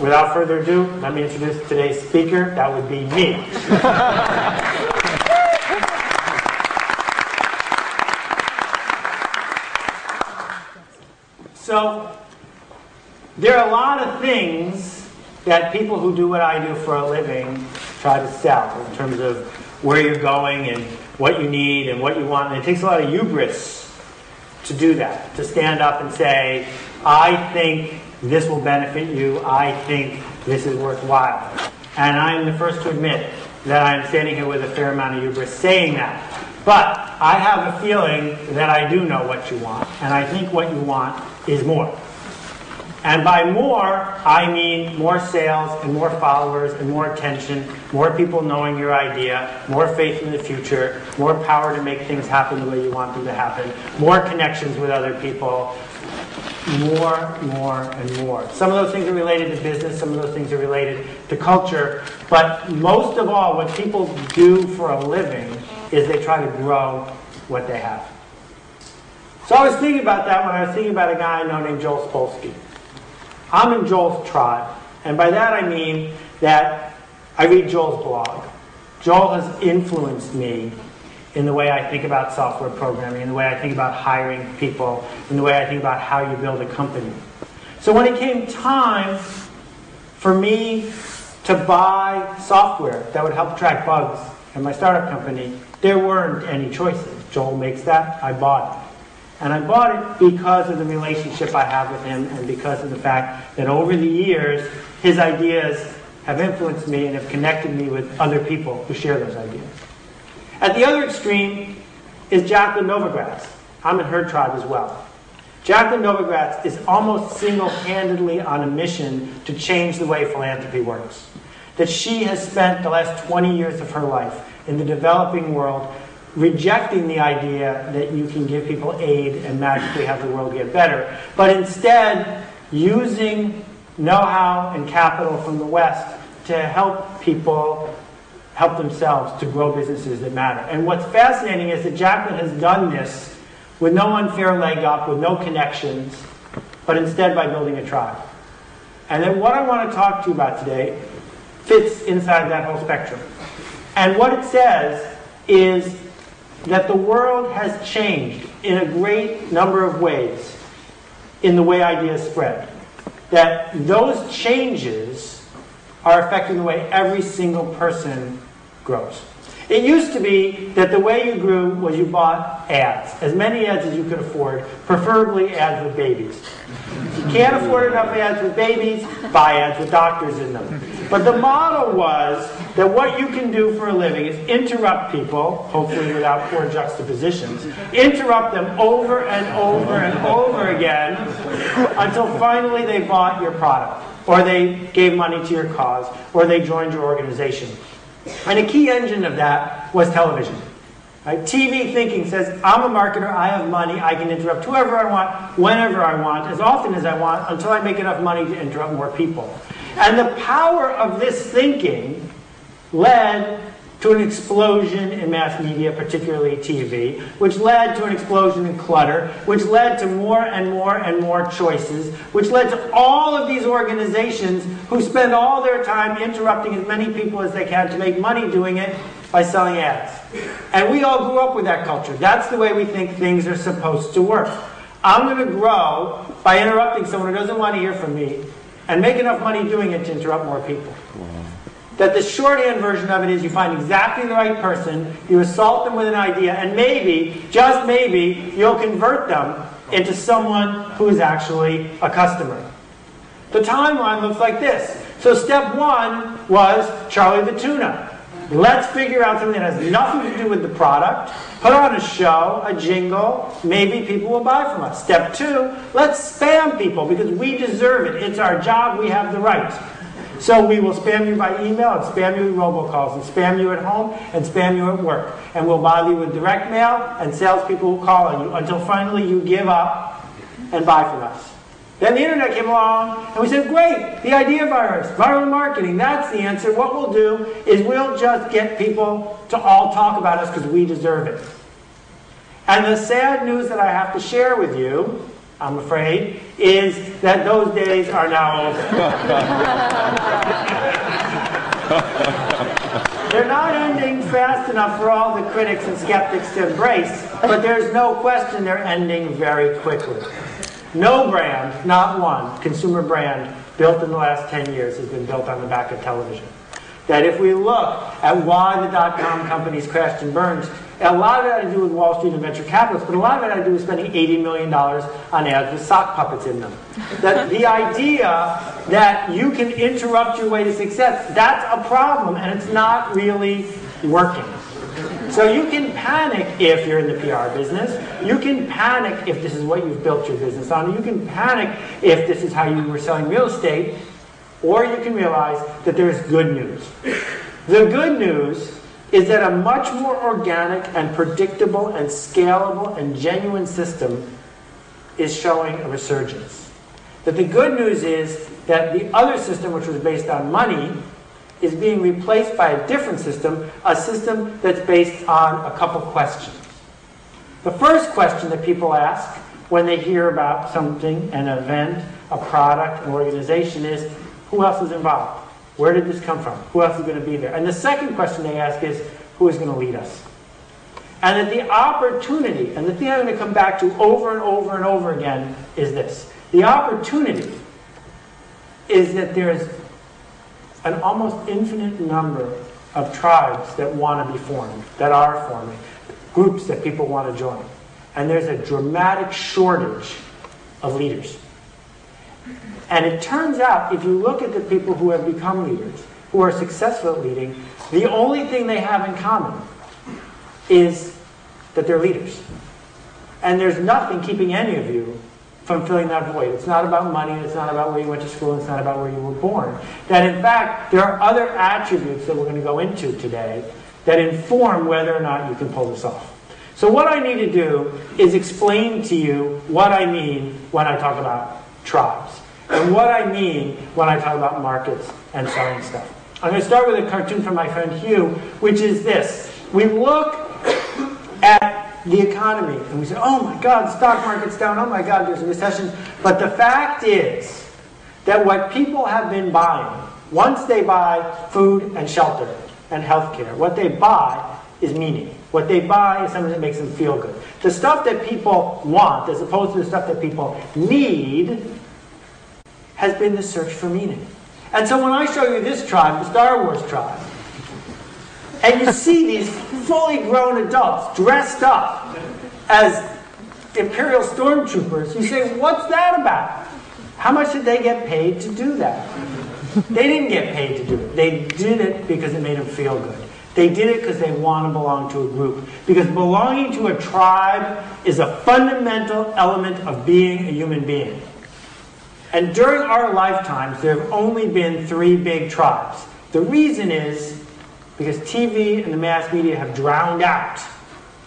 Without further ado, let me introduce today's speaker. That would be me. So, there are a lot of things that people who do what I do for a living try to sell in terms of where you're going and what you need and what you want. And it takes a lot of hubris to do that, to stand up and say, I think this will benefit you, I think this is worthwhile. And I'm the first to admit that I'm standing here with a fair amount of hubris saying that. But I have a feeling that I do know what you want, and I think what you want is more. And by more, I mean more sales and more followers and more attention, more people knowing your idea, more faith in the future, more power to make things happen the way you want them to happen, more connections with other people, more, and more. Some of those things are related to business, some of those things are related to culture, but most of all, what people do for a living is they try to grow what they have. So I was thinking about that when I was thinking about a guy I know named Joel Spolsky. I'm in Joel's tribe, and by that I mean that I read Joel's blog. Joel has influenced me in the way I think about software programming, in the way I think about hiring people, in the way I think about how you build a company. So when it came time for me to buy software that would help track bugs in my startup company, there weren't any choices. Joel makes that, I bought it. And I bought it because of the relationship I have with him and because of the fact that over the years, his ideas have influenced me and have connected me with other people who share those ideas. At the other extreme is Jacqueline Novogratz. I'm in her tribe as well. Jacqueline Novogratz is almost single-handedly on a mission to change the way philanthropy works. That she has spent the last 20 years of her life in the developing world rejecting the idea that you can give people aid and magically have the world get better, but instead using know-how and capital from the West to help people help themselves to grow businesses that matter. And what's fascinating is that Jacqueline has done this with no unfair leg up, with no connections, but instead by building a tribe. And then what I want to talk to you about today fits inside that whole spectrum. And what it says is that the world has changed in a great number of ways in the way ideas spread. That those changes are affecting the way every single person grows. It used to be that the way you grew was you bought ads, as many ads as you could afford, preferably ads with babies. If you can't afford enough ads with babies, buy ads with doctors in them. But the model was that what you can do for a living is interrupt people, hopefully without poor juxtapositions, interrupt them over and over and over again until finally they bought your product, or they gave money to your cause, or they joined your organization. And a key engine of that was television. Right? TV thinking says, I'm a marketer, I have money, I can interrupt whoever I want, whenever I want, as often as I want, until I make enough money to interrupt more people. And the power of this thinking led to an explosion in mass media, particularly TV, which led to an explosion in clutter, which led to more and more and more choices, which led to all of these organizations who spend all their time interrupting as many people as they can to make money doing it by selling ads. And we all grew up with that culture. That's the way we think things are supposed to work. I'm going to grow by interrupting someone who doesn't want to hear from me and make enough money doing it to interrupt more people. That the shorthand version of it is you find exactly the right person, you assault them with an idea, and maybe, just maybe, you'll convert them into someone who is actually a customer. The timeline looks like this. So step one was Charlie the Tuna. Let's figure out something that has nothing to do with the product, put on a show, a jingle, maybe people will buy from us. Step two, let's spam people because we deserve it. It's our job, we have the right. So we will spam you by email, and spam you with robocalls, and spam you at home, and spam you at work. And we'll bother you with direct mail, and salespeople will call on you until finally you give up and buy from us. Then the internet came along, and we said, great, the idea virus, viral marketing, that's the answer. What we'll do is we'll just get people to all talk about us because we deserve it. And the sad news that I have to share with you, I'm afraid, is that those days are now over. They're not ending fast enough for all the critics and skeptics to embrace, but there's no question they're ending very quickly. No brand, not one, consumer brand built in the last 10 years has been built on the back of television. That if we look at why the dot-com companies crashed and burned, a lot of it had to do with Wall Street and venture capitalists, but a lot of it had to do with spending $80 million on ads with sock puppets in them. That the idea that you can interrupt your way to success, that's a problem, and it's not really working. So you can panic if you're in the PR business. You can panic if this is what you've built your business on. You can panic if this is how you were selling real estate. Or you can realize that there's good news. The good news is that a much more organic and predictable and scalable and genuine system is showing a resurgence. That the good news is that the other system, which was based on money, is being replaced by a different system, a system that's based on a couple questions. The first question that people ask when they hear about something, an event, a product, an organization is, who else is involved? Where did this come from? Who else is going to be there? And the second question they ask is, who is going to lead us? And that the opportunity, and the thing I'm going to come back to over and over and over again is this. The opportunity is that there's an almost infinite number of tribes that want to be formed, that are forming, groups that people want to join. And there's a dramatic shortage of leaders. And it turns out, if you look at the people who have become leaders, who are successful at leading, the only thing they have in common is that they're leaders. And there's nothing keeping any of you from filling that void. It's not about money, it's not about where you went to school, it's not about where you were born. That in fact, there are other attributes that we're going to go into today that inform whether or not you can pull this off. So what I need to do is explain to you what I mean when I talk about tribes. And what I mean when I talk about markets and selling stuff. I'm going to start with a cartoon from my friend Hugh, which is this. We look at the economy and we say, oh my God, the stock market's down, oh my God, there's a recession. But the fact is that what people have been buying, once they buy food and shelter and healthcare, what they buy is meaning. What they buy is something that makes them feel good. The stuff that people want, as opposed to the stuff that people need, has been the search for meaning. And so when I show you this tribe, the Star Wars tribe, and you see these fully grown adults dressed up as Imperial stormtroopers, you say, what's that about? How much did they get paid to do that? They didn't get paid to do it. They did it because it made them feel good. They did it because they want to belong to a group. Because belonging to a tribe is a fundamental element of being a human being. And during our lifetimes, there have only been 3 big tribes. The reason is because TV and the mass media have drowned out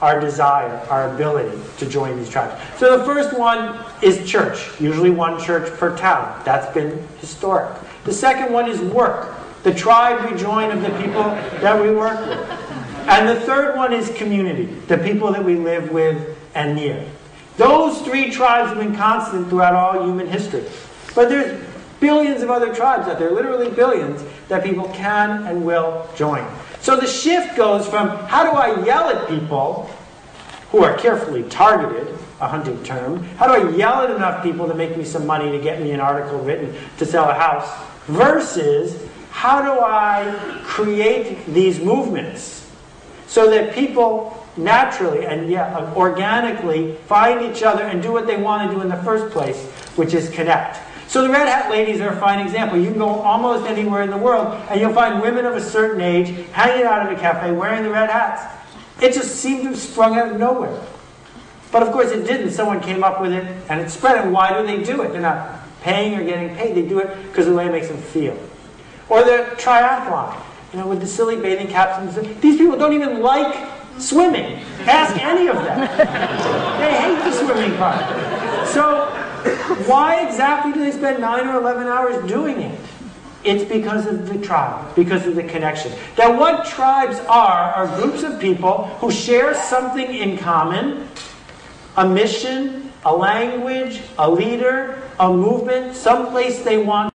our desire, our ability to join these tribes. So the first one is church, usually one church per town. That's been historic. The second one is work, the tribe we join of the people that we work with. And the third one is community, the people that we live with and near. Those 3 tribes have been constant throughout all human history. But there's billions of other tribes out there, literally billions, that people can and will join. So the shift goes from, how do I yell at people who are carefully targeted, a hunting term, how do I yell at enough people to make me some money to get me an article written to sell a house, versus how do I create these movements so that people naturally and organically find each other and do what they want to do in the first place, which is connect. So the Red Hat ladies are a fine example. You can go almost anywhere in the world and you'll find women of a certain age hanging out at a cafe wearing the red hats. It just seemed to have sprung out of nowhere. But of course it didn't. Someone came up with it and it spread. And why do they do it? They're not paying or getting paid. They do it because of the way it makes them feel. Or the triathlon, with the silly bathing caps. These people don't even like swimming. Ask any of them. They hate the swimming part. So why exactly do they spend 9 or 11 hours doing it? It's because of the tribe, because of the connection. That what tribes are groups of people who share something in common, a mission, a language, a leader, a movement, someplace they want